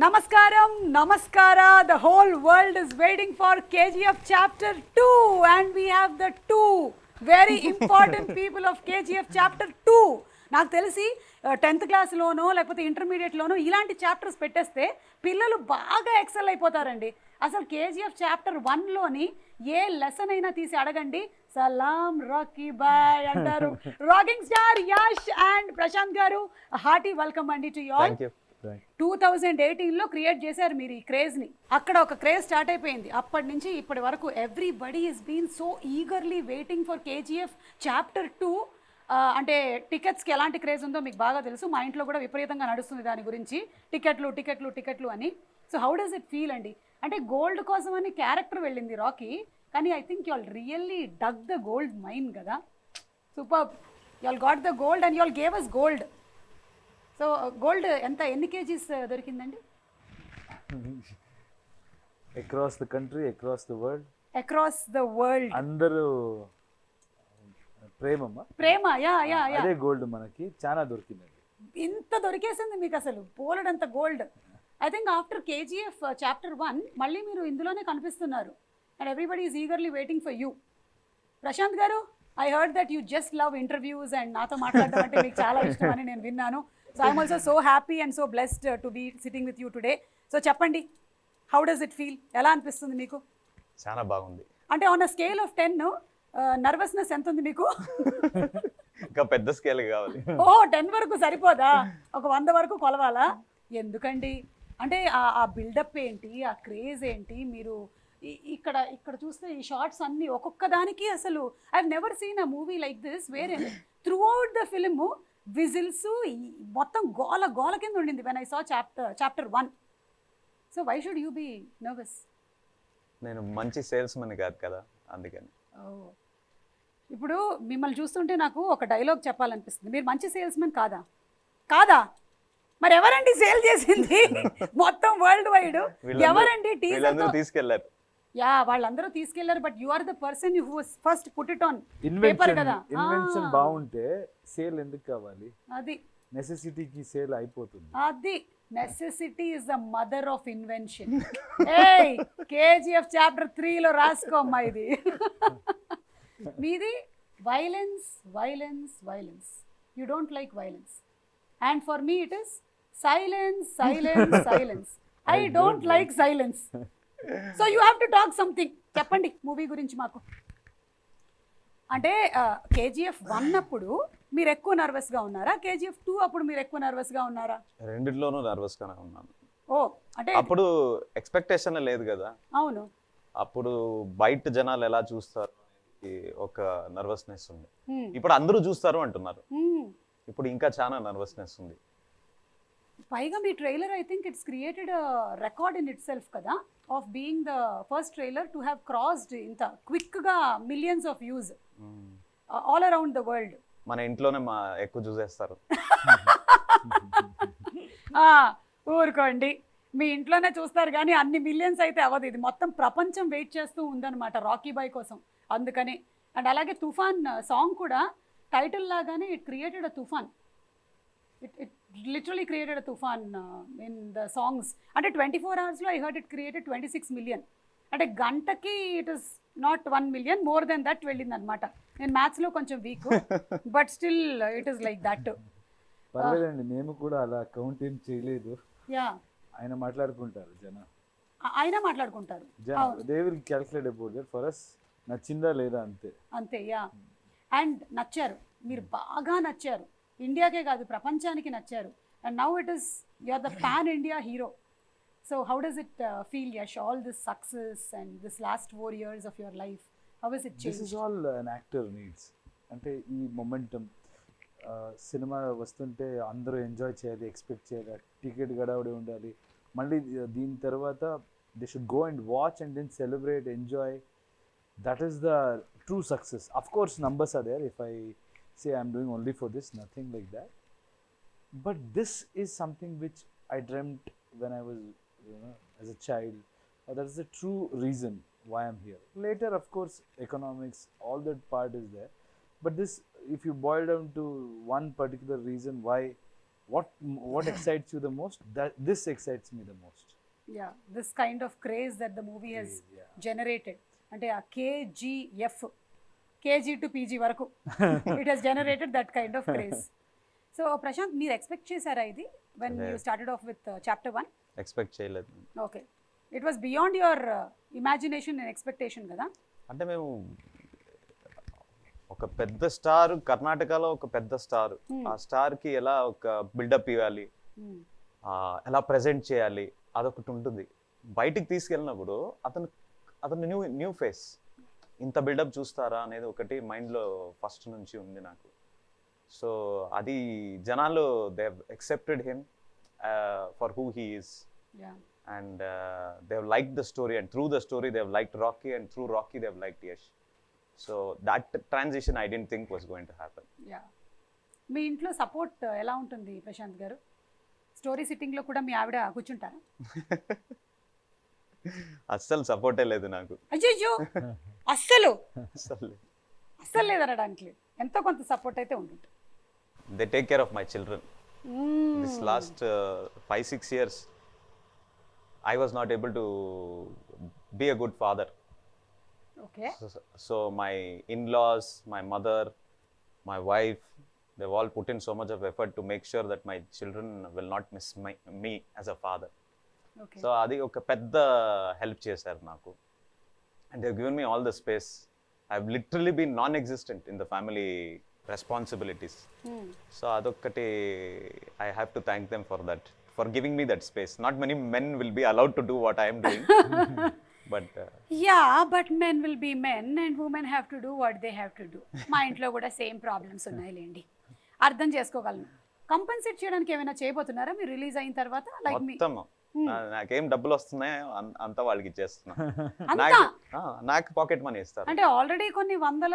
Namaskaram, Namaskara. The whole world is waiting for KGF Chapter 2, and we have the two very important people of KGF Chapter 2. నాకు తెలిసి 10th క్లాస్లోనో లేకపోతే ఇంటర్మీడియట్లోనో ఇలాంటి chapters పెట్టేస్తే పిల్లలు బాగా XL అయిపోతారండి. అసలు KGF చాప్టర్ 1లోని ఏ లెసన్ అయినా తీసి అడగండి, సలాం రాకీ బాయ్ అంటారు. Rocking star Yash and Prashanth garu, hearty welcome అండి టు యు ఆల్. 2018లో క్రియేట్ చేశారు మీరు ఈ క్రేజ్ని. అక్కడ ఒక క్రేజ్ స్టార్ట్ అయిపోయింది. అప్పటి నుంచి ఇప్పటి వరకు everybody is been so eagerly waiting for KGF chapter 2. అంటే టికెట్స్కి ఎలాంటి క్రేజ్ ఉందో మీకు బాగా తెలుసు. మా ఇంట్లో కూడా విపరీతంగా నడుస్తుంది దాని గురించి, టికెట్లు టికెట్లు టికెట్లు అని. So how does it feel అండి? అంటే గోల్డ్ కోసం అని క్యారెక్టర్ వెళ్ళింది రాకీ, కానీ I think you all really dug the gold mine కదా. Super, you all got the gold and you all gave us gold. So gold ఎన్ని KGs దొరికిందండి? Across the country, across the world. Across the world అందరూ ప్రేమ, yeah yeah yeah, అదే gold మనకి చాలా దొరికిందండి. ఇంత దొరికేసింది మీకు అసలు పోలడంత gold. I think after KGF chapter 1 మళ్ళీ మీరు ఇందులోనే కనిపిస్తున్నారు and everybody is eagerly waiting for you. Prashanth garu, I heard that you just love interviews and నాతో మాట్లాడడం అంటే మీకు చాలా ఇష్టం అని నేను విన్నాను. So I'm also so happy and so blessed to be sitting with you today. So చెప్పండి, how does it feel? ఎలా అనిపిస్తుంది మీకు? చాలా బాగుంది. అంటే on a scale of 10 nervousness ఎంత ఉంది మీకు? ఇంకా పెద్ద స్కేల్ కావాలి. 10 వరకు సరిపోదా? ఒక 100 వరకు కొలవాలా? ఎందుకండి అంటే ఆ బిల్డప్ ఏంటి, ఆ క్రేజ్ ఏంటి? మీరు ఇక్కడ చూస్తే ఈ షార్ట్స్ అన్నీ ఒక్కొక్క దానికి అసలు I have never seen a movie like this where throughout the film whistles మొత్తం గోల గోల కింద ఉండింది when I saw chapter 1. So why should you be nervous? నేను మంచి సేల్స్ మన్ కాదు కదా, అందుకని. ఇప్పుడు మిమ్మల్ని చూస్తుంటే నాకు ఒక డైలాగ్ చెప్పాలనిపిస్తుంది. మీరు మంచి సేల్స్ మెన్ కాదా? కాదా? మరి ఎవరండి సేల్ చేసింది మొత్తం వరల్డ్ వైడ్? ఎవరండి తీసుకెళ్లారు? యా, వాళ్ళందరూ తీసుకెళ్లారు, but you are the person who was first put it on paper కదా. ఇన్వెన్షన్ బాగుంటే సేల్ ఎందుకు కావాలి? అది నెసెసిటీకి సేల్ అయిపోతుంది. అది necessity is the mother of invention. ఏయ్, KGF చాప్టర్ 3లో రాసుకోమ్మా ఇది. మీది violence violence violence. You don't like violence and for me it is silence silence silence. I don't like silence. So you have to talk something. చెప్పండి movie గురించి మాకు. అంటే KGF 1 అప్పుడు మీరు ఎక్కువ నర్వస్గా ఉన్నారా? KGF 2 అప్పుడు మీరు ఎక్కువ నర్వస్గా ఉన్నారా? రెండిట్లోనూ నర్వస్గానే ఉన్నాను. అంటే అప్పుడు ఎక్స్పెక్టేషన్ లేదు కదా. అవును, అప్పుడు బయట జనాలు ఎలా చూస్తారు ఒక నర్వస్నెస్ ఉంది. ఇప్పుడు అందరూ చూస్తారు అంటున్నారు, ఇప్పుడు ఇంకా చాలా నర్వస్నెస్ ఉంది. పైగా మీ trailer I think it's created record in itself కదా, of being the first trailer to have crossed ఇంత క్విక్గా millions of views all around the world. మన ఇంట్లోనే ఎక్కువ చూసేస్తారు. ఊరుకోండి, మీ ఇంట్లోనే చూస్తారు కానీ అన్ని మిలియన్స్ అయితే అవ్వదు. ఇది మొత్తం ప్రపంచం వెయిట్ చేస్తూ ఉందన్నమాట రాకీ బాయ్ కోసం, అందుకని. అండ్ అలాగే తుఫాన్ సాంగ్ కూడా టైటిల్ లాగానే ఇట్ క్రియేటెడ్ అ తుఫాన్. It literally created a tufan in the songs. అంటే 24 hours I heard it created 26 million. అంటే గంటకి it is not 1 million, more than that వెళ్ళింది అనమాట. నేను మ్యాథ్స్లో కొంచెం week, but still it is like that. పర్లేదండి, మేము కూడా అలా కౌంట్ ఏం చేయలేదు. యా, ఆయన మాట్లాడుకుంటారు, ఆయన మాట్లాడుకుంటారు. they will calculate about that for us. నచ్చిందా లేదా అంతే అంతే. యా, అండ్ నచ్చారు, మీరు బాగా నచ్చారు. ఇండియాకే కాదు ప్రపంచానికి నచ్చారు. And now it is you are the pan India hero. So how does it feel Yash, all this success and this last 4 years of your life? How is it change? This is all an actor needs. అంటే ఈ momentum, cinema వస్తుంటే అందరూ enjoy చేయాలి, expect చేయాలి, ticket గడవడి ఉండాలి. మళ్ళీ దీని తర్వాత they should go and watch and then celebrate, enjoy. That is the true success. Of course numbers are there. If I say I'm doing only for this, nothing like that, but this is something which I dreamt when I was, as a child. That is the true reason why I'm here. Later, of course, economics, all that part is there, but this, if you boil down to one particular reason why what excites you the most? That this excites me the most. Yeah, this kind of craze that the movie has generated. అంటే ఆ KGF, KG to PG వరకు it has generated that kind of craze. So Prashanth, మీరు expect చేశారా ఇది when you started off with chapter 1? Expect చేయలేదు. Okay, it was beyond your imagination and expectation కదా? అంటే మేము ఒక పెద్ద స్టార్, కర్ణాటకలో ఒక పెద్ద స్టార్, ఆ స్టార్ కి ఎలా ఒక బిల్డప్ ఇవ్వాలి, ఎలా ప్రెజెంట్ చేయాలి, అదొకటి ఉంటుంది. బయటికి తీసుకెళ్ళినప్పుడు అతను న్యూ ఫేస్, ఇంత బిల్డప్ చూస్తారా అనేది ఒకటి మైండ్లో ఫస్ట్ నుంచి ఉంది నాకు. సో అది జనాలు they have accepted him for who he is, and they have liked the story, and through the story they have liked Rocky, and through Rocky they have liked Yash. So that transition I didn't think was going to happen. మీ ఇంట్లో support ఎలా ఉంటుంది ప్రశాంత్ గారు? Story సిట్టింగ్లో కూడా మీ ఆవిడ కూర్చుంటారా? అస్సలు సపోర్టే లేదు నాకు. అయ్యో, అస్సలు అస్సలు లేదనడానికి లేదు, ఎంతో కొంత సపోర్ట్ అయితే ఉంటుంది. They take care of my children. This last 5-6 years I was not able to be a good father. Okay. So my in-laws, my mother, my wife, they've all put in so much of effort to make sure that my children will not miss me as a father. Okay. So adi oka pedda help chesaru naku, and they've given me all the space. I've literally been non-existent in the family responsibilities. So adokkati I have to thank them for that, for giving me that space. Not many men will be allowed to do what I am doing. But but men will be men and women have to do what they have to do. మా ఇంట్లో కూడా same problems ఉన్నాయిలేండి, అర్థం చేసుకోగలను. Compensate చేయడానికి ఏమైనా చేయబోతున్నారా మీరు release అయిన తర్వాత? లైక్ మొత్తం నాకేం డబ్బులు వస్తున్నాయో అంతా వాళ్ళకి ఇచ్చేస్తున్నా. నాకు పాకెట్ మనీ ఇస్తారు. అంటే ఆల్రెడీ కొన్ని వందల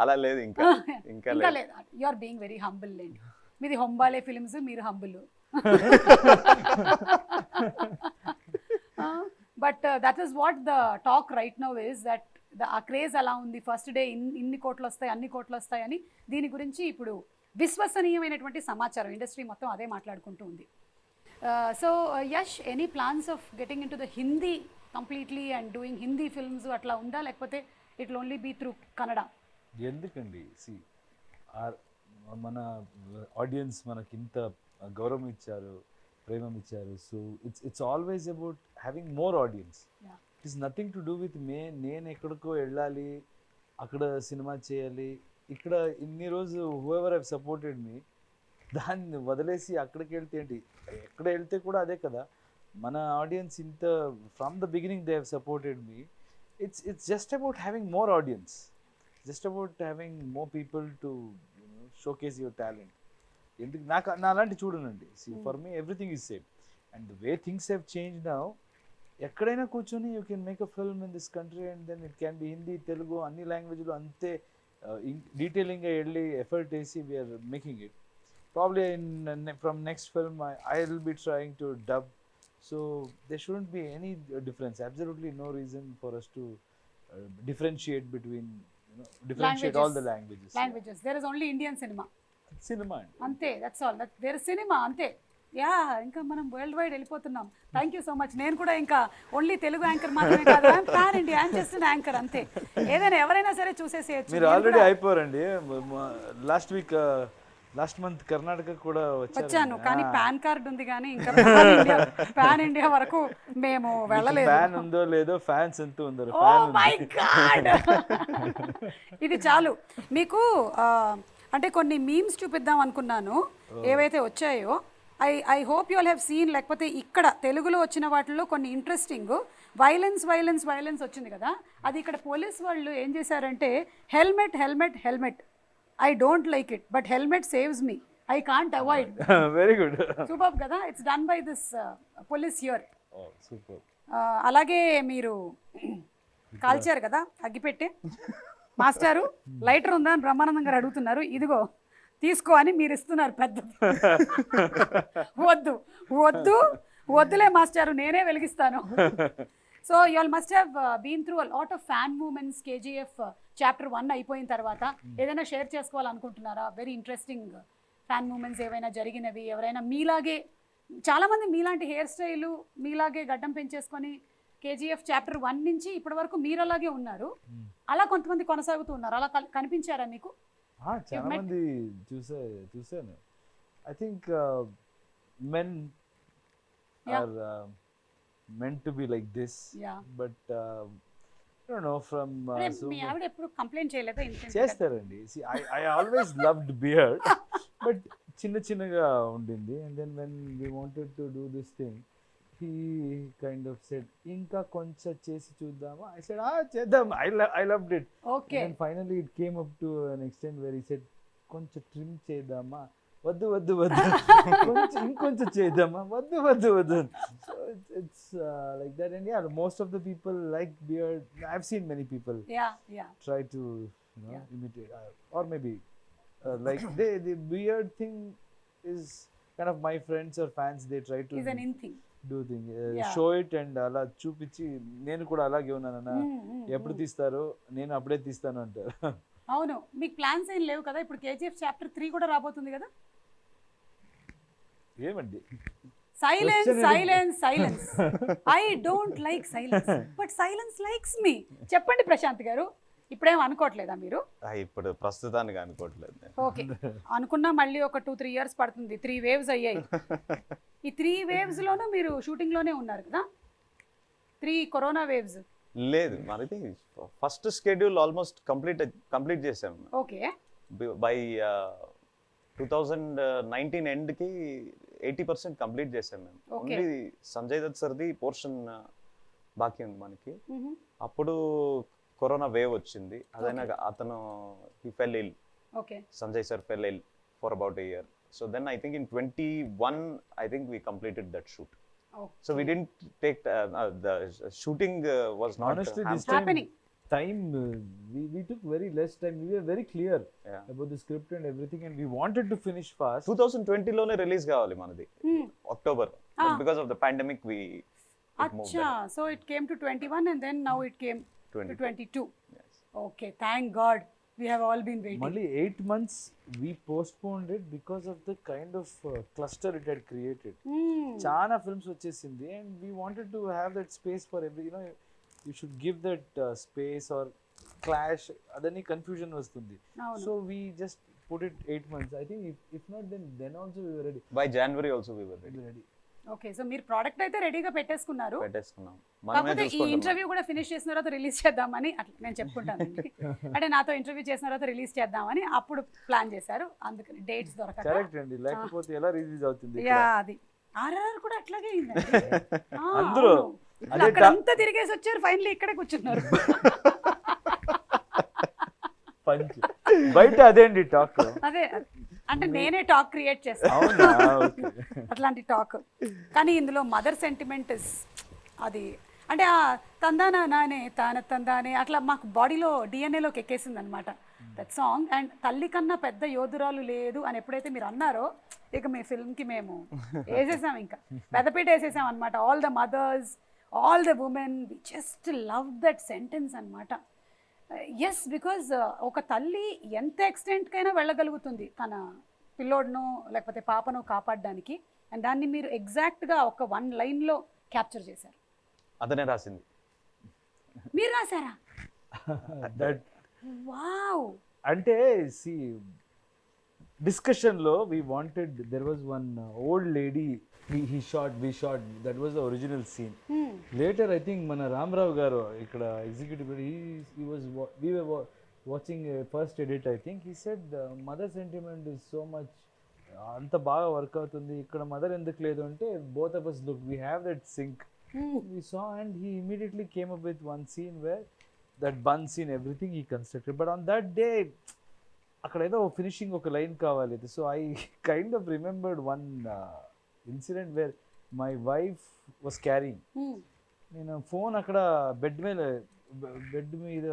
అలా లేదు, ఇంకా లేదు. You are being very humble లేండి. మీది హొంబాలే ఫిల్మ్స్, మీరు humble. But that is what the talk right now is that ఆ క్రేజ్ అలా ఉంది. ఫస్ట్ డే ఇన్ని కోట్లు వస్తాయి, అన్ని కోట్లు వస్తాయని. దీని గురించి ఇప్పుడు విశ్వసనీయమైనటువంటి సమాచారం ఇండస్ట్రీ మొత్తం అదే మాట్లాడుకుంటూ ఉంది. So Yash, any plans of getting in to the Hindi completely and doing Hindi films అట్లా ఉందా, లేకపోతే it will only be through Kannada? ఎందుకండి, మన ఆడియన్స్ మనకి ఇంత గౌరవం ఇచ్చారు, ప్రేమం ఇచ్చారు. So it's always about having more audience. It is nothing to do with నేను ఎక్కడికో వెళ్ళాలి, అక్కడ సినిమా చేయాలి. ఇక్కడ ఇన్ని రోజు హూఎవర్ హ్యావ్ సపోర్టెడ్ మీ, దాన్ని వదిలేసి అక్కడికి వెళ్తే ఏంటి? ఎక్కడ వెళ్తే కూడా అదే కదా. మన ఆడియన్స్ ఇంత from the beginning they have supported మీ. It's just about having more audience, just about having more people to showcase your talent. ఎందుకు నా అలాంటి చూడనండి. For me everything is same, and the way things have change now. ఎక్కడైనా కూర్చొని you can make a film in this country, and then it can be Hindi, Telugu, అన్ని లాంగ్వేజ్లో అంతే డీటెయిలింగ్గా వెళ్ళి ఎఫర్ట్ వేసి we are making it. Probably from next film I will be trying to dub. So there shouldn't be any difference, absolutely no reason for us to differentiate between, differentiate all the languages. There is only Indian cinema ante, that's all. There is cinema ante. ఇంకా మనం world wide వెళ్ళిపోతున్నాం. Thank you so much. నేను కూడా ఇంకా only Telugu anchor మాత్రమే కాదు, pan India, I'm just an anchor అంతే. ఏదైనా ఎవరైనా సరే చూసేసేయచ్చు. మీరు ఆల్రెడీ అయిపోరండి. లాస్ట్ మంత్ కర్ణాటక కూడా వచ్చాను, కానీ పాన్ కార్డ్ ఉంది, కానీ ఇంకా పాన్ ఇండియా వరకు మేము వెళ్ళలేదు. ఫ్యాన్ ఉందో లేదో, ఫ్యాన్స్ ఎంత ఉందో. ఓ మై గాడ్, ఇది చాలు మీకు. అంటే కొన్ని మీమ్స్ చూపిద్దాం అనుకున్నాను, ఏవైతే వచ్చాయో. I hope you all have seen. లేకపోతే ఇక్కడ తెలుగులో వచ్చిన వాటిల్లో కొన్ని ఇంట్రెస్టింగ్, వైలెన్స్ వచ్చింది కదా, అది ఇక్కడ పోలీస్ వాళ్ళు ఏం చేశారంటే, helmet I don't like it, but helmet saves me. I can't avoid. Very good. Superb kada. It's done by this police here. Oh, superb. అలాగే మీరు కాల్చారు కదా అగ్గిపెట్టే. మాస్టారు లైటర్ ఉందా అని బ్రహ్మానందం గారు అడుగుతున్నారు. ఇదిగో తీసుకో అని మీరు ఇస్తున్నారు. పెద్ద వద్దులే మాస్టారు, నేనే వెలిగిస్తాను. So you all must have been through a lot of fan moments KGF chapter 1 అయిపోయిన తర్వాత. ఏదైనా షేర్ చేసుకోవాలనుకుంటున్నారా? వెరీ ఇంట్రెస్టింగ్ ఫ్యాన్ మూమెంట్స్ ఏవైనా జరిగినవి, ఎవరైనా మీలాగే, చాలామంది మీలాంటి హెయిర్ స్టైలు, మీలాగే గడ్డం పెంచేసుకొని కేజీఎఫ్ చాప్టర్ 1 నుంచి ఇప్పటి వరకు మీరు అలాగే ఉన్నారు, అలా కొంతమంది కొనసాగుతూ ఉన్నారు. అలా కనిపించారా మీకు? చాలా మంది చూసాను. I think men are meant to be like this, but I don't know from మీ ఆవిడ ఎప్పుడు కంప్లైంట్ చేయలేదా? చేస్తారండి. See, I always loved beard, but చిన్నగా ఉండింది. And then when we wanted to do this thing, he kind of said, ఇంకా కొంచెం చేసి చూద్దామా? I said, చేద్దాం. I loved it. Okay. And finally it came up to an extent where he said, కొంచెం trim చేద్దామా? వద్దు కొంచెం ఇంకొంచెం చేద్దామా? వద్దు. So it's like that. And yeah, most of the people like beard. I've seen many people try to imitate, or maybe like the beard thing is kind of my friends or fans, they try to is an in thing, do thing, show it and అలా చూపించి నేను కూడా అలాగే ఉన్నానన్నా, ఎప్పుడు తీస్తారో నేను అప్పుడే తీస్తాను అంటారు. అవును, మీకు ప్లాన్స్ ఏం లేవు కదా? ఇప్పుడు కేజీఎఫ్ చాప్టర్ 3 కూడా రాబోతుంది కదా? ఏమండి? Silence. I don't like silence, but silence likes me. చెప్పండి ప్రశాంత్ గారు, ఇప్పుడేం అనుకోవట్లేదా మీరు? ఇప్పుడు ప్రస్తుతానికి అనుకోవట్లేదు. ఓకే, అనుకున్నా మళ్ళీ ఒక 2-3 years పడుతుంది. 3 waves అయ్యాయి. ఈ 3 waves లోనూ మీరు షూటింగ్ లోనే ఉన్నారు కదా? 3 కరోనా వేవ్స్ లేదు, మనది ఫస్ట్ షెడ్యూల్ ఆల్మోస్ట్ కంప్లీట్ చేసాం. ఓకే, బై 2019 ఎండ్ కి 80% కంప్లీట్ చేసాం మేము. ఓన్లీ సంజయ్ దత్ సర్ది పోర్షన్ బాకీ ఉంది మనకి. అప్పుడు కరోనా వేవ్ వచ్చింది. అదైనా అతను he fell ill. Okay. Sanjay sir fell ill for about a year. So then I think in 21 I think we completed that shoot. Okay. So we didn't take the shooting was not honestly this happening. Time we took very less time. We were very clear about the script and everything, and we wanted to finish fast. 2020 లోనే release కావాలి మనది, October. But because of the pandemic we acha, so it came to 21 and then now it came 22. to 22. Yes. Okay, thank God. We have all been waiting. Only 8 months we postponed it because of the kind of cluster it had created. Chana films vachesindi, and we wanted to have that space for every, you should give that space or clash, adani confusion vastundi. So we just put it 8 months. I think if not then also we were ready. By January also we were ready. Okay, so మీరు product అయితే రెడీగా పెట్టేసుకున్నారు. మనమే కాకపోతే ఈ interview కూడా finish చేసిన తర్వాత release చేద్దామని అట్లా నేను చెప్పుకుంటాను. అంటే నాతో ఇంటర్వ్యూ చేసిన తర్వాత రిలీజ్ చేద్దామని అప్పుడు ప్లాన్ చేశారు. అందుకని డేట్స్ దొరకక. కరెక్ట్ అండి, లేకపోతే ఎలా రిలీజ్ అవుతుంది? అది ఆర్ఆర్ కూడా అట్లాగే అయిందండి. అందరూ అక్కడంతా తిరిగేసి వచ్చారు, ఫైనల్లీ ఇక్కడే కూర్చున్నారు. బయట అదేండి టాక్. అదే అంటే నేనే టాక్ క్రియేట్ చేస్తాను అట్లాంటి టాక్. కానీ ఇందులో మదర్ సెంటిమెంట్ అది అంటే తందానా నానే తందానే అట్లా మాకు బాడీలో డిఎన్ఏలోకి ఎక్కేసింది అనమాట దట్ సాంగ్. అండ్ తల్లి కన్నా పెద్ద యోధురాలు లేదు అని ఎప్పుడైతే మీరు అన్నారో, ఇక మీ ఫిల్మ్కి మేము వేసేసాం, ఇంకా పెద్దపీట వేసేసాం అనమాట. All the mothers, all the women, we just love that sentence అనమాట. ఎస్, బికాజ్ ఒక తల్లి ఎంత ఎక్స్టెంట్కైనా వెళ్ళగలుగుతుంది తన పిల్లోడ్ను లేకపోతే పాపను కాపాడడానికి. అండ్ దాన్ని మీరు ఎగ్జాక్ట్గా ఒక 1 లైన్లో క్యాప్చర్ చేశారు. అతనే రాసింది. మీరు రాశారా? వావ్. అంటే సి డిస్కషన్ లో we wanted, there was one old lady we shot, that was the original scene. Later I think మన రామరావు గారు ఇక్కడ executive, we were watching a first edit, I think he said mother sentiment is so much, అంత బాగా work అవుతుంది ఇక్కడ, mother ఎందుకు లేదు అంటే both of us look, we have that sync. We saw, and he immediately came up with one scene where that bun scene, everything he constructed. But on that day అక్కడ ఏదో finishing ఒక line కావాలి. So I kind of remembered one incident where my wife was carrying. నేను phone అక్కడ bed మీద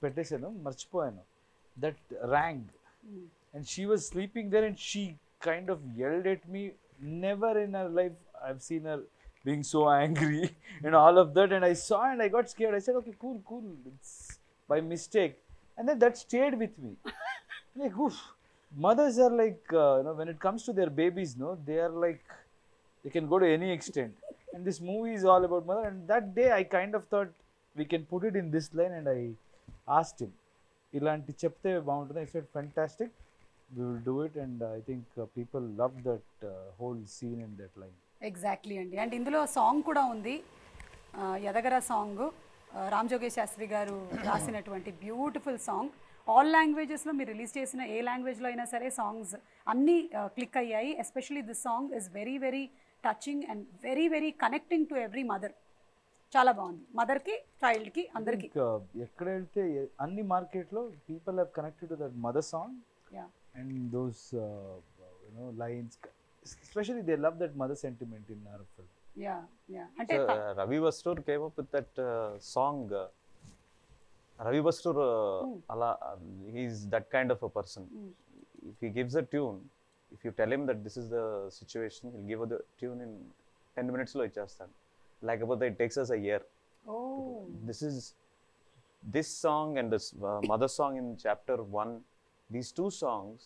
పెట్టేశాను, మర్చిపోయాను. That rang and she was sleeping there and she kind of yelled at me. Never in her life I've seen her being so angry and all of that, and I saw and I got scared. I said, okay, cool, it's by mistake, and then that stayed with me. Like, oof, mothers are like, when it comes to their babies, no, they are like, they can go to any extent, and this movie is all about mother. And that day I kind of thought we can put it in this line, and I asked him, ilanti chepte baguntunda. I said, fantastic, we will do it. And I think people loved that whole scene and that line. Exactly అండి. And ఇందులో song కూడా ఉంది, ఎదగర song, Ram జోగేష్ Sastry గారు రాసినటువంటి beautiful song. All లాంగ్వేజెస్లో మీరు release చేసిన ఏ లాంగ్వేజ్లో అయినా సరే సాంగ్స్ అన్నీ క్లిక్ అయ్యాయి. Especially this song is very very touching and very very connecting to every mother. చాలా బాగుంది, మదర్కి, చైల్డ్కి, అందరికీ. ఎక్కడ వెళ్తే అన్ని మార్కెట్లో people have connected to that mother song and those lines. Especially they love that mother sentiment in our film. Yeah. Ante Ravi Bastur came up with that song. Ravi Bastur, he's that kind of a person. If he gives a tune, if you tell him that this is the situation, he'll give you the tune in 10 minutes lo ichchestadu. Like about that, it takes us a year. This song and this mother song in chapter 1, these two songs,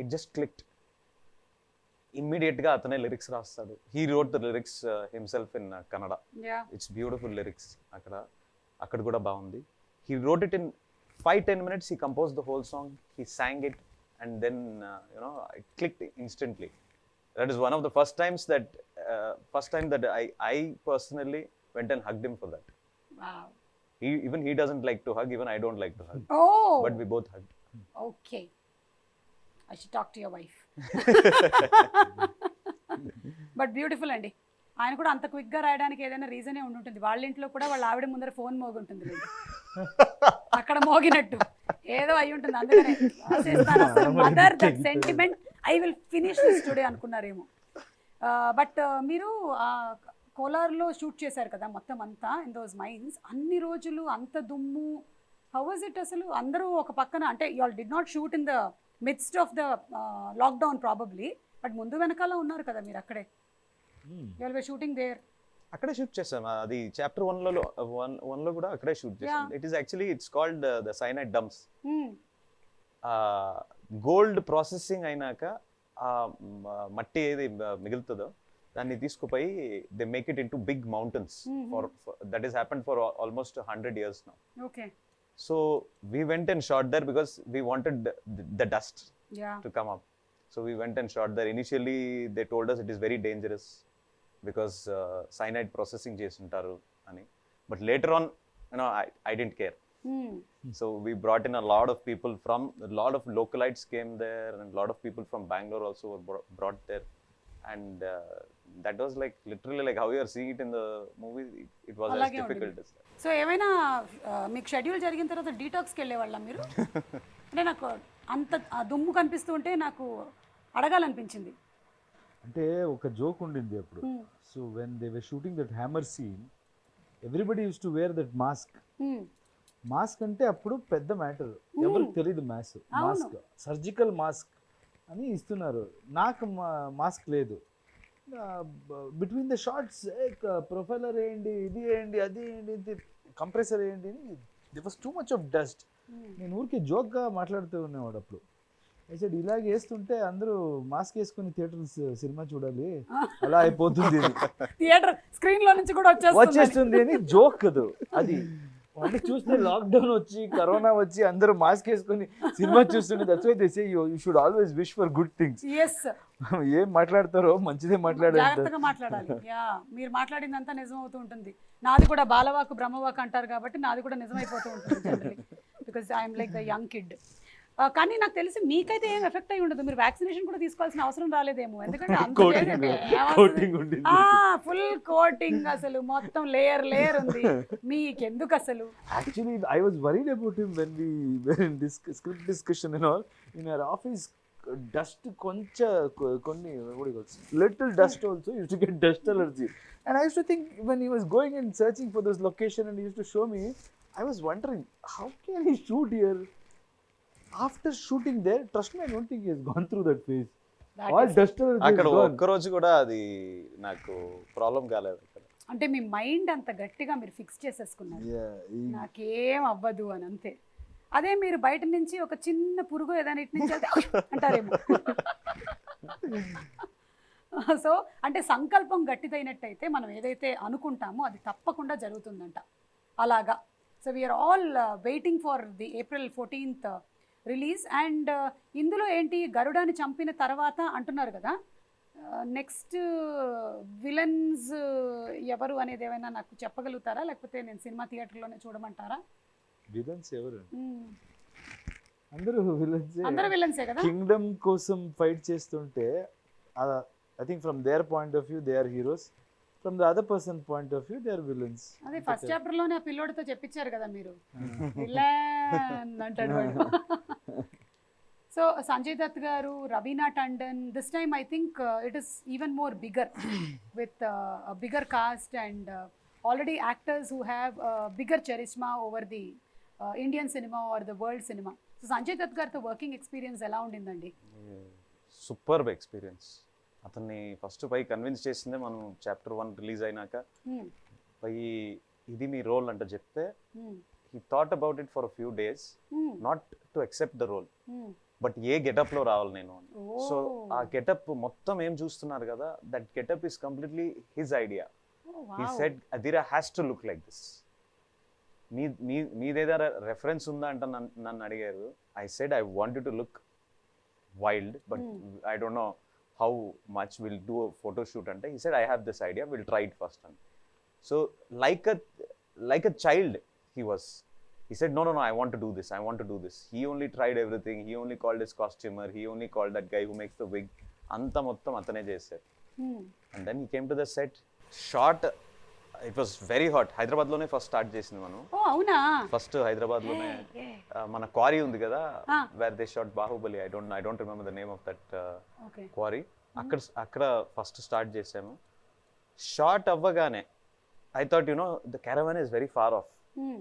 it just clicked. ఇమ్మీడియట్గా అతనే lyrics రాస్తాడు. He wrote the lyrics himself in Kannada. It's beautiful lyrics. అక్కడ కూడా బాగుంది. He wrote it in 5-10 minutes. He compose the whole song, he sang it, and then it clicked instantly. That is one of the first time that I personally went and hugged him for that. Even he doesn't like to hug, even I don't like to hug. But we both hugged. Okay. I should talk to your wife. But beautiful అండి. ఆయన కూడా అంత క్విక్గా రాయడానికి ఏదైనా రీజనే ఉండుంటుంది. వాళ్ళ ఇంట్లో కూడా వాళ్ళ ఆవిడ ముందర ఫోన్ మోగుంటుంది, అక్కడ మోగినట్టు ఏదో అయి ఉంటుంది. అందుకనే రాసేస్తాను అసలు mother that sentiment, I will finish this today అనుకున్నారేమో. బట్ మీరు కోలార్లో షూట్ చేశారు కదా మొత్తం అంతా, ఇన్ దోస్ మైన్స్, అన్ని రోజులు అంత దుమ్ము, హౌ వాజ్ ఇట్ అసలు? అందరూ ఒక పక్కన, అంటే you all did not shoot in the midst of the lockdown probably, but ముందు వెనకాల ఉన్నారు కదా మీరు అక్కడే. you all were shooting there. అక్కడే షూట్ చేసాం. అది చాప్టర్ 1 లో కూడా అక్కడే షూట్ చేసాం. It is actually it's called the cyanide dumps. Gold processing అయినాక మట్టి ఏది మిగులుతుందో దాన్ని తీసుకుపోయి they make it into big mountains. For that is happened for almost 100 years now. Okay. So we went and shot there because we wanted the dust to come up. So we went and shot there. Initially they told us it is very dangerous because cyanide processing chesuntaru ani, but later on I didn't care. So we brought in a lot of people from, a lot of localites came there, and a lot of people from Bangalore also were brought there. And that was like literally like how you are seeing it in the movie. It was as difficult as that. So ఏమైనా మీకు schedule జరిగిన తర్వాత డీటాక్స్కి వెళ్ళేవాళ్ళ మీరు? అంటే నాకు అంత దుమ్ము కనిపిస్తూ ఉంటే నాకు అడగాలనిపించింది. అంటే ఒక జోక్ ఉండింది అప్పుడు. So when they were shooting that hammer scene, everybody use to wear that mask అంటే అప్పుడు పెద్ద మ్యాటర్, ఎవరికి తెలియదు మాస్క్, సర్జికల్ మాస్క్ అని ఇస్తున్నారు. నాకు మాస్క్ లేదు. బిట్వీన్ ద షార్ట్స్ ప్రొఫైలర్ వేయండి, ఇది వేయండి, అది వేయండి, కంప్రెసర్ వేయండి, the was too much of dust. నేను ఊరికే జోక్గా మాట్లాడుతూ ఉన్నవాడు అప్పుడు. అయితే ఇలాగ వేస్తుంటే అందరూ మాస్క్ వేసుకుని థియేటర్ సినిమా చూడాలి, అలా అయిపోతుంది, థియేటర్ స్క్రీన్ లో నుంచి కూడా వచ్చేస్తుంది అని జోక్ కదా అది. అంటే చూస్తే లాక్డౌన్ వచ్చి, కరోనా వచ్చి, అందరూ మాస్క్ వేసుకొని సినిమా చూస్తుంటే that's why they say you should always wish for good things. ఏం మాట్లాడతారో మంచిదే మాట్లాడాలి. మీరు మాట్లాడిందంతా నిజం అవుతూ ఉంటుంది. నాది కూడా బాలవాకు బ్రహ్మవాకు అంటారు కాబట్టి నాది కూడా నిజమైపోతూ ఉంటుంది, because I'm like the young kid. కానీ నాకు తెలిసి మీకైతే ఏం ఎఫెక్ట్ అయి ఉండదు, మీరు వ్యాక్సినేషన్ కూడా తీసుకోవాల్సిన అవసరం రాలేదేమో, ఎందుకంటే ఫుల్ కోటింగ్ అసలు మొత్తం లేయర్ ఉంది మీకెందుకు అసలు? Actually I was worried about him when we were in this script discussion and all in our office. Dust కొన్ని little dust also use to get dust allergy. And I used to think when he was going and searching for this location and he used to show me, I was wondering how can he shoot here? After shooting there, trust me, I don't think he has gone through that phase. All dust allergy is gone. ఒక్క రోజు కూడా అది నాకు problem కాలేదు అక్కడ. అంటే మీ mind అంత గట్టిగా మీరు ఫిక్స్ చేసేసుకున్నారు, నాకేం అవ్వదు అని, అంతే. అదే మీరు బయట నుంచి ఒక చిన్న పురుగు ఏదైనా ఇటు నుంచి వెళ్తే అంటారేమో. సో అంటే సంకల్పం గట్టిదైనట్టయితే మనం ఏదైతే అనుకుంటామో అది తప్పకుండా జరుగుతుందంట, అలాగా. So we're all waiting for the April 14th release. And ఇందులో ఏంటి, గరుడాని చంపిన తర్వాత అంటున్నారు కదా, నెక్స్ట్ విలన్స్ ఎవరు అనేది ఏమైనా నాకు చెప్పగలుగుతారా, లేకపోతే నేను సినిమా థియేటర్లోనే చూడమంటారా? విలన్స్ ఎవరు? అందరూ విలన్స్, అందరూ విలన్సే కదా. కింగ్డమ్ కోసం ఫైట్ చేస్తుంటే I think from their point of view they are heroes, from the other person point of view they are villains. అదే ఫస్ట్ చాప్టర్ లోనే ఆ పిల్లోడితో చెప్పించారు కదా మీరు, విలన్ అంటాడు వాడు. So Sanjay Dutt garu, Raveena Tandon, this time I think it is even more bigger with bigger cast and already actors who have bigger charisma over the Indian cinema or the world cinema. So Sanjay Dutt గారితో working experience ఎలా ఉండిందండి? Superb experience. అతన్ని first పై convince చేసిందే మనం chapter 1 release అయినాక, పై ఇది మీ role అంటే చెప్తే he thought about it for a few days, not to accept the role, but A getup లో రావాలి నేను. సో ఆ గెటప్ మొత్తం ఏం చూస్తున్నారు కదా, that getup is completely his idea. He said Adheera has to look like this. మీదేదా reference ఉందా అంటే నన్ను అడిగారు. I said I wanted to look wild, but I don't know how much will do photo shoot అంటే. He said I have this idea, will try it first అని. So like a child he was. He said no, I want to do this. He only tried everything. He only called his costumer, he only called that guy who makes the wig. Anta mottam atane chesaru. And then he came to the set, shot. It was very hot. Hyderabad lone first start chesindi manu. Oh avuna, first Hyderabad lone mana quarry undi kada, where they shot Bahubali. I don't remember the name of that quarry. akkada first start chesamu. Shot avvagane I thought, the caravan is very far off.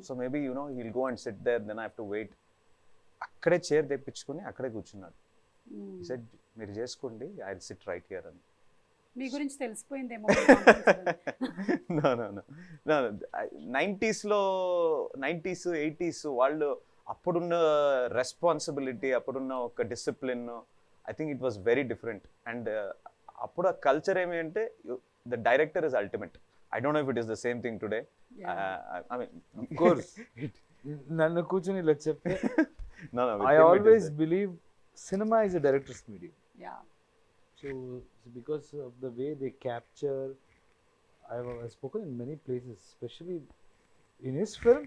So maybe, he'll go and sit there, then I have to wait. Akkade chair తెప్పించుకొని అక్కడే కూర్చున్నాడు. He said, మీరు చేసుకోండి, I'll sit right here అని. మీ గురించి తెలిసిపోయిందేమో. No. 90s, 80s వాళ్ళు అప్పుడున్న responsibility, అప్పుడున్న ఒక discipline, I think it was very different. And అప్పుడు ఆ కల్చర్ ఏమి అంటే, the director is ultimate. I don't know if it is the same thing today. I mean, of course. Nannu kuchuni ila cheppe. No. I always believe cinema is a director's medium. Yeah. So because of the way they capture, I've spoken in many places, especially in his film,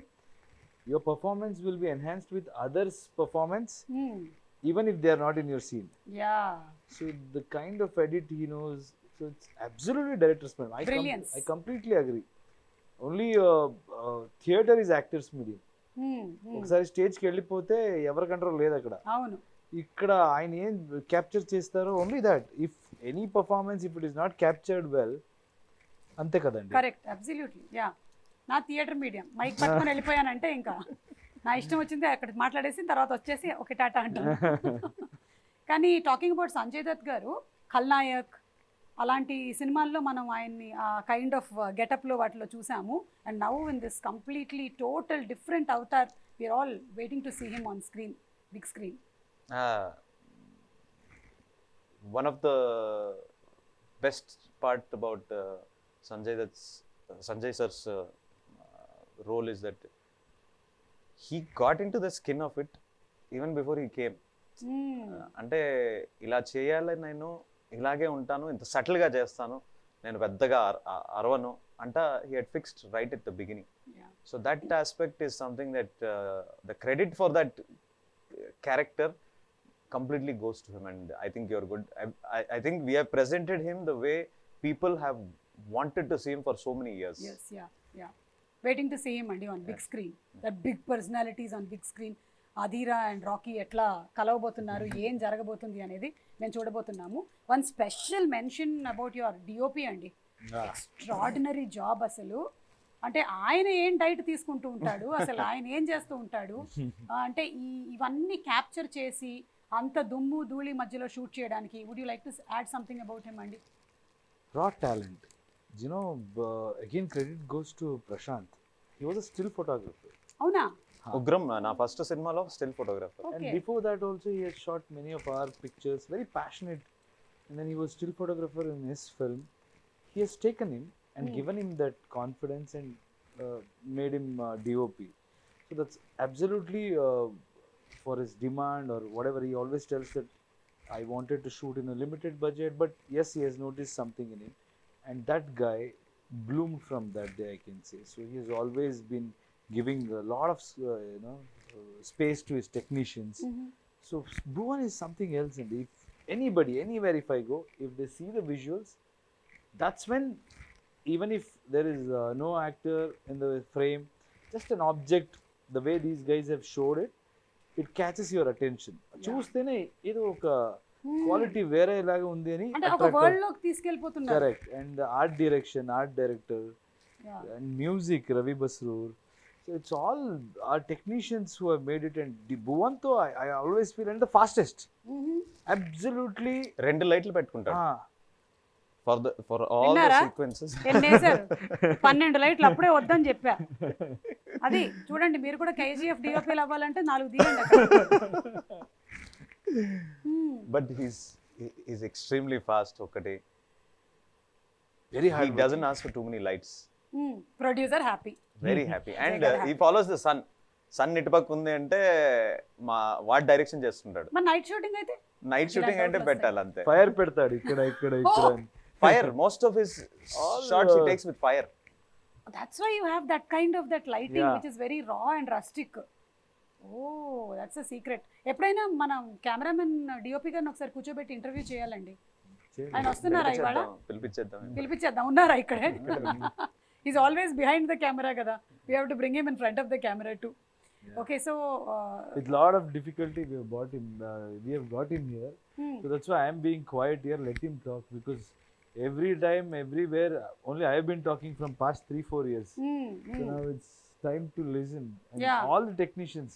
your performance will be enhanced with others' performance, even if they are not in your scene. Yeah. So the kind of edit he knows. So it's absolutely director's medium. I completely agree. Only theater is actor's medium. ఒకసారి స్టేజ్కి వెళ్ళిపోతే ఎవరి control లేదు అక్కడ. అవును. ఇక్కడ ఆయన ఏం క్యాప్చర్ చేస్తారో only that. If any performance if it is not captured well, అంతే కదండి. Correct, absolutely. యా, నా థియేటర్ మీడియం మైక్ పట్టుకొని వెళ్ళిపోయానంటే ఇంకా నా ఇష్టం వచ్చింది అక్కడ మాట్లాడేసి తర్వాత వచ్చేసి ఒక టాటా అంటాను. కానీ టాకింగ్ అబౌట్ సంజయ్ దత్ గారు, ఖల్నాయక్ అలాంటి సినిమాల్లో మనం ఆయన్ని ఆ కైండ్ ఆఫ్ గెటప్లో వాటిలో చూసాము. And now in this completely total different avatar, we're all waiting to see him on screen, big screen. One of the best part about Sanjay sir's role is that he got into the skin of it even before he came. అంటే ఇలా చేయాలని నేను ఇలాగే ఉంటాను, ఇంత సటిల్గా చేస్తాను, నేను పెద్దగా అరవను అంట. He had fixed right at the beginning. So that aspect is something that the credit for that character completely goes to him, and I think you're good. I think we have presented him the way people have wanted to see him for so many years. Yes, yeah. Waiting to see him and on big screen. That big personalities on big screen. Adira and Rocky ఎట్లా కలవబోతున్నారు, ఏం జరగబోతుంది అనేది మేము చూడబోతున్నాము. One special mention about your DOP అండి. Extraordinary job అసలు. అంటే ఆయన ఏం డైట్ తీసుకుంటూ ఉంటాడు, అసలు ఆయన ఏం చేస్తూ ఉంటాడు అంటే ఇవన్నీ క్యాప్చర్ చేసి అంత దుమ్ము ధూళి మధ్యలో షూట్ చేయడానికి. Would you like to add something about him అండి? Raw talent. You know, again credit goes to Prashant. He was a still photographer. అవునా? ఉగ్రం నా ఫస్ట్ సినిమాలో still photographer. And Okay. before that also he has shot many of our pictures, very passionate. And then he was still photographer in his film. He has taken him and given him that confidence and made him DOP. So that's absolutely for his demand or whatever. He always tells that I wanted to shoot in a limited budget, but yes, he has noticed something in him. And that guy bloomed from that day, I can say. So he has always been giving a lot of space to his technicians. So Bhuvan is something else, and if anybody anywhere if I go, if they see the visuals, that's when, even if there is no actor in the frame, just an object, the way these guys have showed it, it catches your attention. చూస్తేనే ఏదో ఒక quality వేరే లాగా ఉంది అని అంటే ఒక world లోకి తీసుకెళ్ళిపోతున్నారు. Correct. And art direction, art director and music, Ravi Basroor. So it's all our technicians who have made it. And the Bhuvanto, I always feel, and the fastest. Absolutely. 2 లైట్లు పెట్టుకుంటాడు ఫర్ ఆల్ ద విన్నారా? Sequences. ఎన్నేసారు? 12 లైట్లు అప్పుడే వద్దని చెప్పా. అది చూడండి, మీరు కూడా కేజీఎఫ్ డిఓపీలు అవ్వాలంటే 4 తీయండి అక్కడ. But he's extremely fast. ఒకటి Very he hard. doesn't ask for too many lights. Producer happy. Very happy. And he follows the sun. Sun ఇటుపక్క ఉంది అంటే వాట్ డైరెక్షన్ చేస్తుంటాడు. మరి నైట్ షూటింగ్ అయితే? నైట్ షూటింగ్ అంటే పెట్టాలి అంతే. ఫైర్ పెడతాడు ఇక్కడ ఇక్కడ ఇక్కడ. Fire most of his shots he takes with fire. That's why you have that kind of that lighting Yeah. which is very raw and rustic. Oh, that's a secret. ఎప్పుడైనా మనం cameraman DOP గారిని ఒకసారి కూర్చోబెట్టి interview చేయాలండి. ఆయన వస్తున్నారా ఇవాళ? పిలిపించేద్దాం. ఉన్నారా ఇక్కడే? Is always behind the camera కదా. We have to bring him in front of the camera too. Okay, so with lot of difficulty we have got him here. So that's why I am being quiet here. Let him talk, because every time, everywhere, only I have been talking from past 3-4 years. So now it's time to listen. And all the technicians,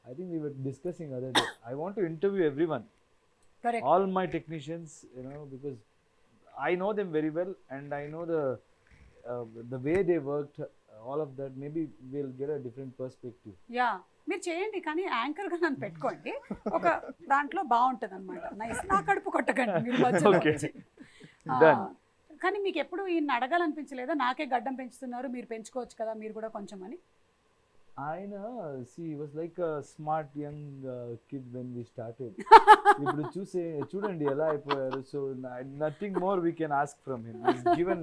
I think we were discussing other day, I want to interview everyone. correct. All my technicians, because I know them very well, and I know the way they worked, all of that. Maybe we'll get a different perspective. Yeah, మీరు చేయండి, కానీ anchor గా నన్ను పెట్టుకోండి. ఒక దాంట్లో బాగుంటది అనమాట. నైస్. నా కడుపు కొట్టకండి మీరు మధ్యలో వచ్చి. కానీ మీకు ఎప్పుడు ఈయన అడగాలనిపించలేదా? నాకే గడ్డం పెంచుతున్నారు, మీరు పెంచుకోవచ్చు కదా మీరు కూడా కొంచెం అని? ఆయన he was like a smart young kid when we started. ఇప్పుడు చూడండి ఎలా అయిపోయారు. So nothing more we can ask from him. He's given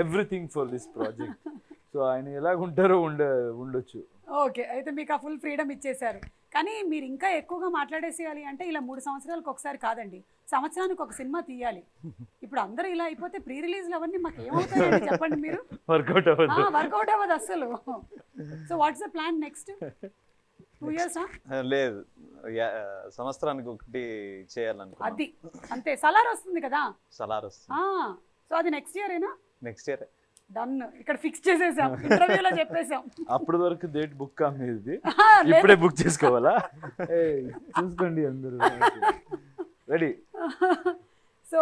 everything for this project. So ఆయన ఎలాగుంటారో ఉండొచ్చు. ఓకే, అయితే మీకు ఆ ఫుల్ ఫ్రీడమ్ ఇచ్చేశారు. కానీ మీరు ఇంకా ఎక్కువగా మాట్లాడేసేయాలి అంటే ఇలా 3 సంవత్సరాలకు ఒకసారి కాదండి, సంవత్సరానికి ఒక సినిమా తీయాలి. ఇప్పుడు అందరూ ఇలా అయిపోతే ప్రీ రిలీజ్లు అవన్నీ మాకు ఏమవుతాయండి చెప్పండి మీరు? వర్కౌట్ అవ్వదు అసలు. So what's the plan next 2 years? లేదు, సంవత్సరానికి ఒకటి చేయాలనుకో. అది అంతే. సలార్ వస్తుంది కదా. సలార్ వస్తుంది. సో అది నెక్స్ట్ ఇయర్ ఏనా? Next year. డన్. ఇక్కడ ఫిక్స్ చేసేసాం, ఇంటర్వ్యూలో చెప్పేసాం. అప్పటి వరకు డేట్ బుక్ కాదు, ఇప్పుడే బుక్ చేసుకోవాలా? చూసుకోండి అందరూ ready. So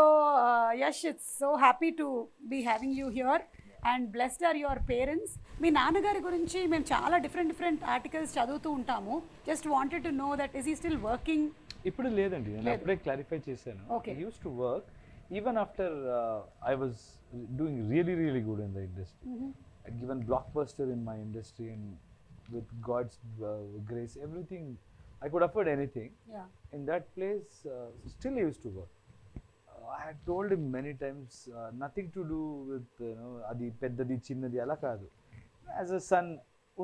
Yash, it's so happy to be having you here and blessed are your parents. మీ నాన్నగారి గురించి మేము చాలా డిఫరెంట్ ఆర్టికల్స్ చదువుతూ ఉంటాము. Just wanted to know that is he still working? ఇప్పుడు లేదండి, నేను అప్పుడే క్లారిఫై చేశాను. Okay. He used to work even after I was doing really good in the industry. I'd given blockbuster in my industry, and with God's grace, everything, I could afford anything. Yeah. In that place, still he used to work. I had told him many times, nothing to do with adi peddadi chinnadi ala kaadu. As a son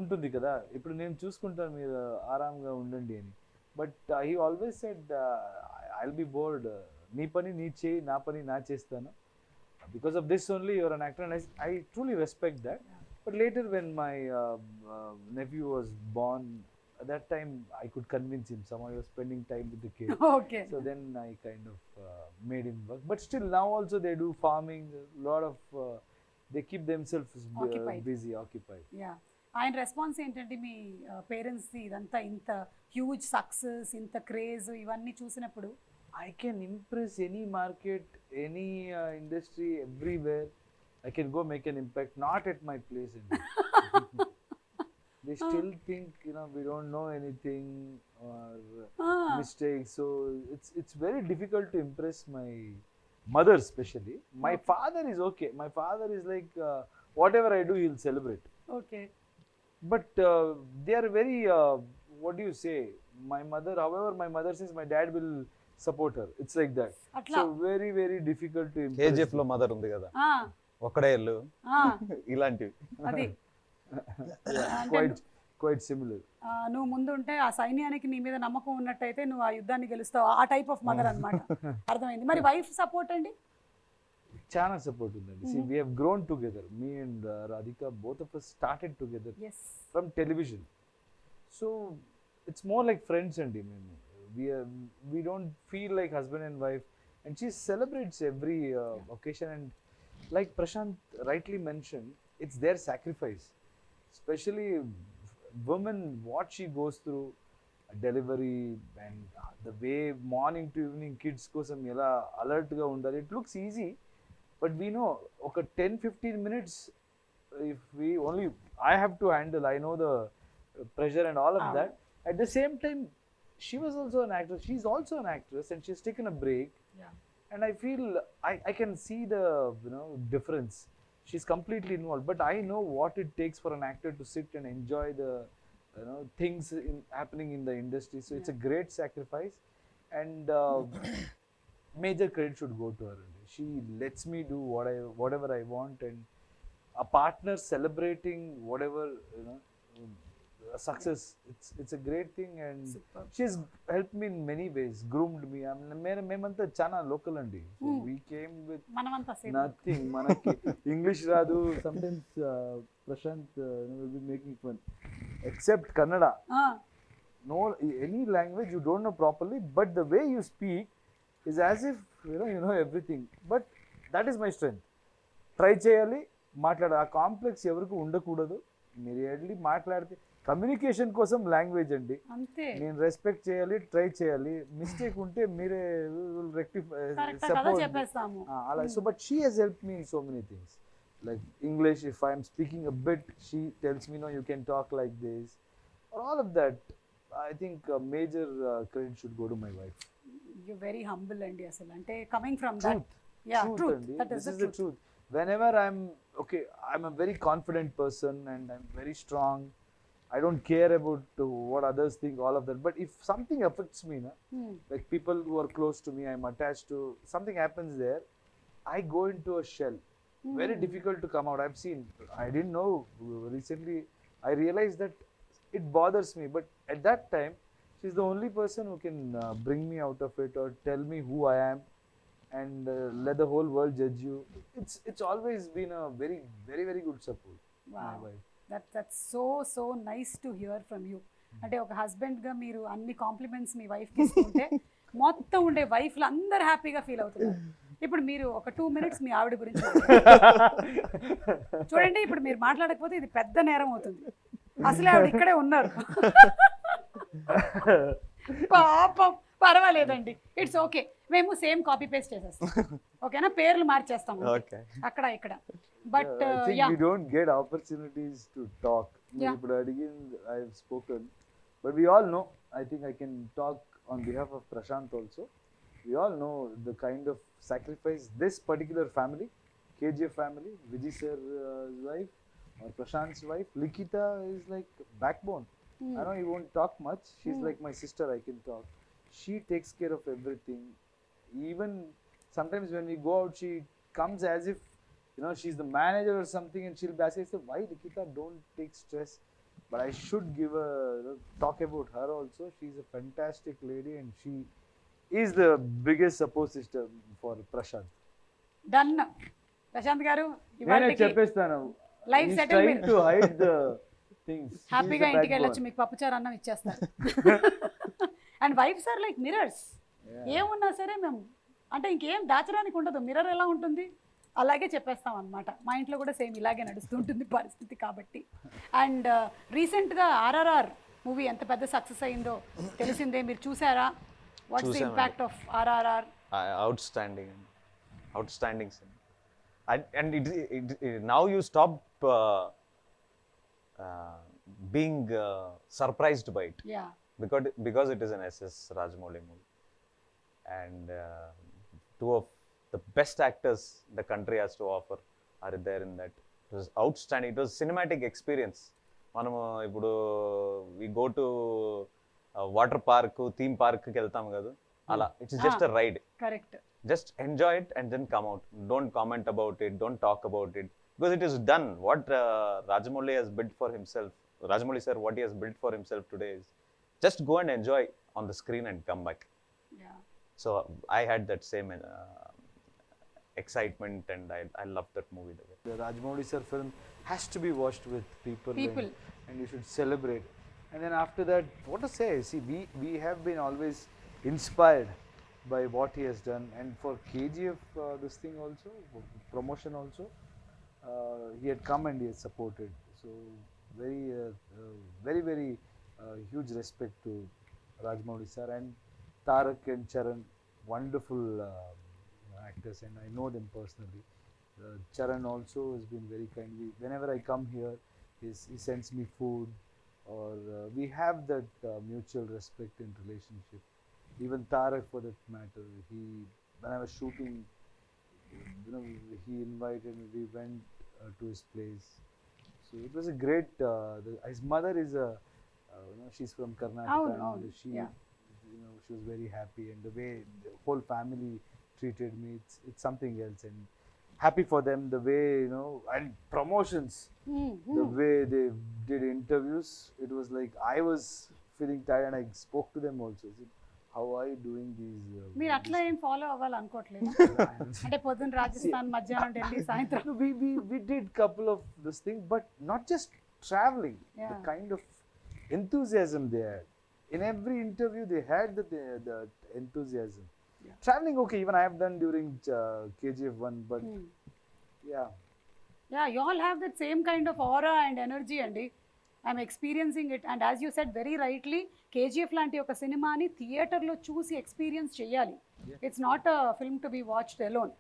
ఉంటుంది కదా, ఇప్పుడు నేను చూసుకుంటాను, మీరు ఆరాంగా ఉండండి అని. But he always said, I'll be bored. నీ పని నీ చేయి, నా పని నా చేస్తాను. Because of this only you're an actor, and I truly respect that. But later when my nephew was born, at that time I could convince him. Somehow he was spending time with the kid. Okay. So then I kind of made him work. But still now also they do farming, a lot of they keep themselves busy, occupied. Yeah. ఆయన response ఏంటంటే మీ parents ఇదంతా ఇంత huge success, ఇంత craze ఇవన్నీ చూసినప్పుడు? I can impress any market, any industry, everywhere. I can go make an impact, not at my place. They still think, we don't know anything or mistakes. So it's very difficult to impress my mother especially. My father is okay. My father is like, whatever I do, he'll celebrate. Okay. But they are very, what do you say? My mother, however, my mother says my dad will support her. It's like that. Atla. So very, very difficult to impress. KGF లో mother ఉంది కదా, Ah, ఒక్కడే ఇల్లు, ah, ఇలాంటివి. అది Quite similar. నువ్వు ముందు ఉంటే ఆ సైన్యానికి నీ మీద నమ్మకం ఉన్నట్టయితే నువ్వు ఆ యుద్ధాన్ని గెలుస్తావు. ఆ టైప్ ఆఫ్ మదర్ అన్నమాట. అర్థమైంది. మరి వైఫ్ సపోర్ట్ అండి? Chana support undandi. See, we have grown together. Me and Radhika, both of us started together Yes. from television. So it's more like friends and we don't feel like husband and wife. And she celebrates every occasion. And like Prashant rightly mentioned, it's their sacrifice. Especially women, what she goes through, delivery and the way morning to evening kids kosam ela alert ga undali. It looks easy. But we know, okay, 10-15 minutes, if we only, I have to handle, I know the pressure and all of that. At the same time, she was also an actress. She's also an actress and she's taken a break. Yeah. And I feel, I can see the, difference. She's completely involved. But I know what it takes for an actor to sit and enjoy the, things happening in the industry. So it's a great sacrifice. And major credit should go to her. She lets me do whatever I want, and a partner celebrating whatever success. It's a great thing, and Superb. she's helped me in many ways, groomed me. మేమంతా చాలా local అండి. So we came with మనమంతా same. nothing. మనకి English రాదు. Sometimes Prashant will be making fun, except Kannada. No, any language you don't know properly, but the way you speak is as if you know everything. But that is my strength. Try చేయాలి, మాట్లాడాలి. ఆ complex ఎవరికి ఉండకూడదు. మీరు వెళ్ళి మాట్లాడితే communication కోసం language అండి. అంతే. నేను రెస్పెక్ట్ చేయాలి, ట్రై చేయాలి. మిస్టేక్ ఉంటే మీరే రెక్టిఫై చెప్పేస్తాము అలా. So but she has help me in so many things. Like English, if I'm speaking a bit, she tells me, no you can talk like this. All of that I think major credit should go to my wife. You're very humble అండి అసలు. అంటే coming from that. Yeah, truth. That is the truth. Whenever I'm a very confident person and I'm very strong. I don't care about what others think, all of that. But if something affects me, like people who are close to me, I'm attached to, something happens there, I go into a shell. Very difficult to come out. I've seen, I didn't know, recently I realized that it bothers me, but at that time she's the only person who can bring me out of it or tell me who I am and let the whole world judge you. It's always been a very, very, very good support. Wow. My wife. That's so nice to hear from you. అంటే ఒక husband గా మీరు అన్ని compliments మీ wife కి ఇస్తుంటే మొత్తం ఉండే వైఫ్లు అందరు హ్యాపీగా ఫీల్ అవుతున్నారు. ఇప్పుడు మీరు ఒక 2 minutes మీ ఆవిడ గురించి చూడండి. ఇప్పుడు మీరు మాట్లాడకపోతే ఇది పెద్ద నేరం అవుతుంది. అసలే ఆవిడ ఇక్కడే ఉన్నారు. పాపం, పర్వాలేదండి, ఇట్స్ ఓకే. మేము సేమ్ కాపీ పేస్ట్ చేసేస్తాం, ఓకేనా? పేర్లు మార్చేస్తాం అక్కడ ఇక్కడ. But we don't get opportunities to talk. ఇప్పుడు అడిగిన I have spoken, but we all know, I think I can talk on behalf of Prashant also. We all know the kind of sacrifice this particular family, KGF family, Vijay sir's wife or Prashant's wife, Likita, is like backbone. I know he won't talk much. She's like my sister. I can talk. She takes care of everything. Even sometimes when we go out, she comes as if she's the manager or something, and she'll be asking, "Why, Likita? Don't take stress." But I should give talk about her also. She's a fantastic lady, and she is the biggest support system for Prashant. Done. Prashant garu, నేను చెప్పేస్తాను. Life settle trying to hide the things. హ్యాపీగా ఇంటికి వెళ్ళొచ్చు, మీకు పప్పుచారు అన్నం ఇచ్చేస్తారు. And wives are like mirrors. ఏమున్నా సరే మేము అంటే ఇంకేం దాచడానికి ఉండదు. మిర్రర్ ఎలా ఉంటుంది అలాగే చెప్పేస్తాం అనమాట. మా ఇంట్లో కూడా సేమ్ ఇలాగే నడుస్తుంటుంది పరిస్థితి కాబట్టి. అండ్ రీసెంట్గా RRR మూవీ ఎంత పెద్ద సక్సెస్ అయిందో తెలిసిందే. మీరు చూసారా? What's the impact of RRR? Outstanding And now you stop being surprised by it, Yeah. because it is an SS Rajamouli movie, and two of the best actors the country has to offer are there in that. It was outstanding. It was cinematic experience. మనము ఇప్పుడు we go to water park, theme park కి వెళ్తాం కదా, అలా it's just a ride. Correct. Just enjoy it and then come out. Don't comment about it, don't talk about it, because it is done. What Rajamouli has built for himself, Rajamouli sir, what he has built for himself today is just go and enjoy on the screen and come back. Yeah. So I had that same excitement, and I loved that movie. The Rajamouli sir film has to be watched with people. And you should celebrate. And then after that, what to say? See, we have been always inspired by what he has done. And for KGF, this thing also, promotion also, he had come and he has supported. So very huge respect to Rajamouli sir, and Tarak and Charan, wonderful actors, and I know them personally. Charan also has been very kind. Whenever I come here, he sends me food, or we have that mutual respect and relationship. Even Tarak, for that matter, when I was shooting, he invited me. We went to his place. So it was a great. His mother is she's from Karnataka, and she was very happy, and the way the whole family treated me, it's something else. And happy for them, the way, and promotions, the way they did interviews, it was like I was feeling tired, and I spoke to them also. I said, how are you doing these? మీరు అట్లా ఏం follow అవ్వాలనుకోవట్లేదు అంటే పొద్దున్న రాజస్థాన్, మధ్యాహ్నం ఢిల్లీ, సాయంత్రం. We did couple of this thing, but not just traveling. The kind of enthusiasm they had in every interview, they had the enthusiasm. Traveling, okay, even I have done during KGF1, but yeah, you all have that same kind of aura and energy, andi. I'm experiencing it, and as you said very rightly, KGF లాంటి ఒక సినిమాని థియేటర్లో చూసి experience చేయాలి. It's not a film to be watched alone.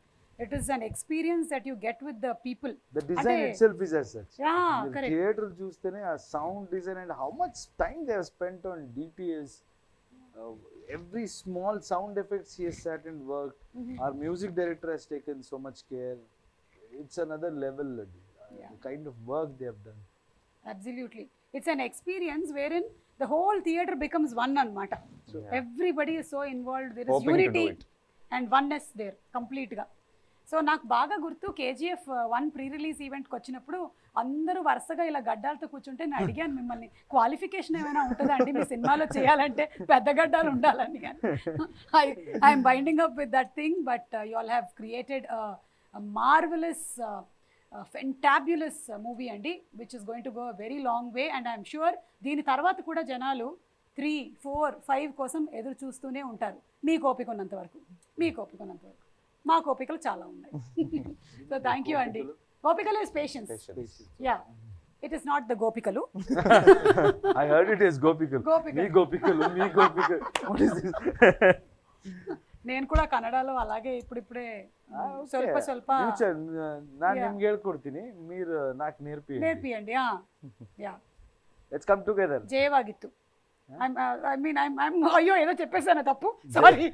It is an experience that you get with the people. The design itself is as such. Yeah, correct. Theater చూస్తేనే ఆ sound design and how much time they have spent on DTS. Every small sound effects he has sat and worked. Our music director has taken so much care. It's another level. The kind of work they have done. Absolutely. It's an experience wherein the whole theater becomes one anamata. Everybody is so involved. There is Hoping unity to do it. and oneness there complete ga. So నాకు బాగా గుర్తు KGF1 pre release ఈవెంట్కి వచ్చినప్పుడు అందరూ వరుసగా ఇలా గడ్డాలతో కూర్చుంటే నేను అడిగాను మిమ్మల్ని, క్వాలిఫికేషన్ ఏమైనా ఉంటుందా అండి మీ సినిమాలో చేయాలంటే పెద్ద గడ్డాలు ఉండాలని. కానీ I'm binding up with that thing, but you all have created marvellous fantabulous movie అండి, which is going to go very long way. And I'm sure దీని తర్వాత కూడా జనాలు 3, 4, 5 కోసం ఎదురు చూస్తూనే ఉంటారు. మీకు ఓపిక ఉన్నంత వరకు, మీకు ఓపిక ఉన్నంత వరకు. మా కోపికలు చాలా ఉన్నాయి. సో థ్యాంక్ యూ అండి. గోపికలు is patience. Yeah, it is not the గోపికలు. I heard it is gopikalu. మీ గోపికలు. What is this? నేను కూడా కన్నడలో అలాగే ఇప్పుడిప్పుడే ಸ್ವಲ್ಪ ನಾನು ನಿಮ್ಗೆ ಹೇಳ್ಕೊಡ್ತೀನಿ, మీరు నాకు నేర్పియండి. Yeah, let's come together. జయವಾಗಿತ್ತು. అయ్యో ఏదో చెప్పేసాను తప్పు, సారీ.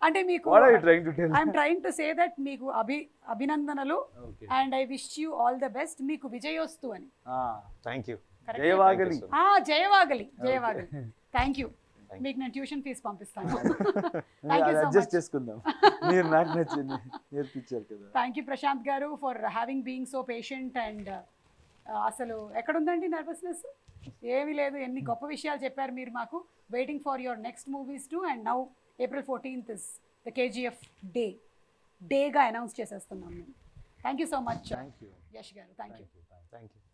అంటే మీకు I'm trying to say that మీకు అభినందనలు, and I wish you all the best. మీకు విజయోస్తు అని. Thank you. జయవాగలి. జయవాగలి. Thank you. మీకు నేను ట్యూషన్ ఫీజు పంపిస్తాను. అడ్జస్ట్ చేసుకుందాం. మీరు నాకు నచ్చింది నేర్పించారు కదా. థ్యాంక్ యూ ప్రశాంత్ గారు for having being so patient. And అసలు ఎక్కడుందండి నర్వస్నెస్? ఏమీ లేదు. ఎన్ని గొప్ప విషయాలు చెప్పారు మీరు మాకు. Waiting for your next movies too. And now April 14th is the KGF డేగా అనౌన్స్ చేసేస్తున్నాం మేము. Thank you so much Yash గారు. Thank you.